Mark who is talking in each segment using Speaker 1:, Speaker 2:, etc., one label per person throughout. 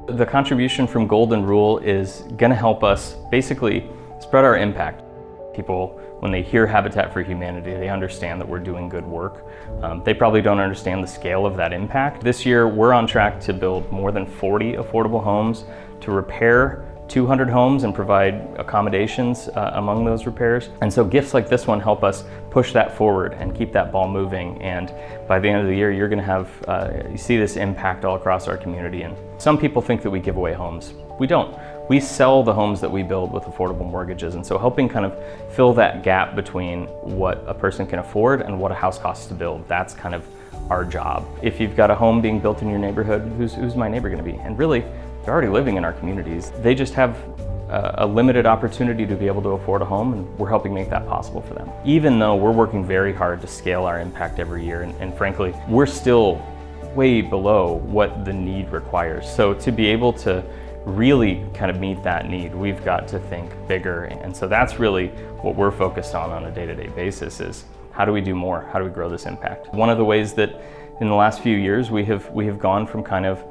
Speaker 1: The contribution from Golden Rule is going to help us basically spread our impact. People, when they hear Habitat for Humanity, they understand that we're doing good work. They probably don't understand the scale of that impact. This year, we're on track to build more than 40 affordable homes, to repair 200 homes and provide accommodations among those repairs. And so gifts like this one help us push that forward and keep that ball moving. And by the end of the year, you're going to have, you see this impact all across our community. And some people think that we give away homes. We don't. We sell the homes that we build with affordable mortgages. And so helping kind of fill that gap between what a person can afford and what a house costs to build, that's kind of our job. If you've got a home being built in your neighborhood, who's my neighbor going to be? And really, they're already living in our communities. They just have a limited opportunity to be able to afford a home, and we're helping make that possible for them. Even though we're working very hard to scale our impact every year, and frankly, we're still way below what the need requires. So to be able to really kind of meet that need, we've got to think bigger. And so that's really what we're focused on a day-to-day basis is how do we do more? How do we grow this impact? One of the ways that in the last few years we have gone from kind of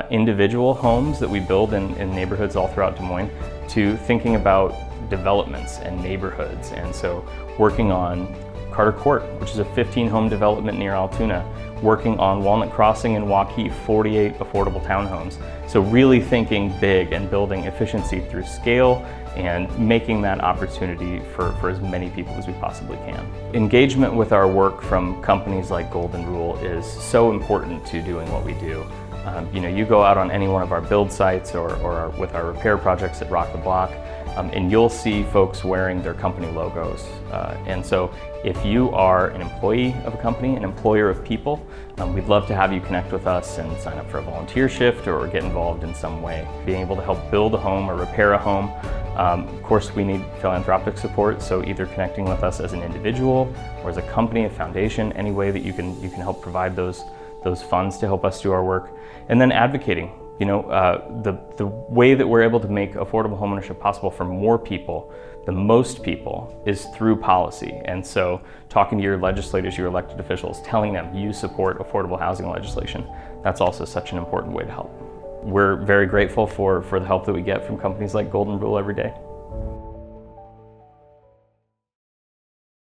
Speaker 1: individual homes that we build in neighborhoods all throughout Des Moines to thinking about developments and neighborhoods. And so working on Carter Court, which is a 15-home development near Altoona, working on Walnut Crossing and Waukee, 48 affordable townhomes. So really thinking big and building efficiency through scale and making that opportunity for as many people as we possibly can. Engagement with our work from companies like Golden Rule is so important to doing what we do. You go out on any one of our build sites or with our repair projects at Rock the Block, and you'll see folks wearing their company logos. And so if you are an employee of a company, an employer of people, we'd love to have you connect with us and sign up for a volunteer shift or get involved in some way. Being able to help build a home or repair a home. Of course, we need philanthropic support, so either connecting with us as an individual or as a company, a foundation, any way that you can help provide those funds to help us do our work. And then advocating. The way that we're able to make affordable homeownership possible for more people, the most people, is through policy. And so talking to your legislators, your elected officials, telling them you support affordable housing legislation, that's also such an important way to help. We're very grateful for the help that we get from companies like Golden Rule every day.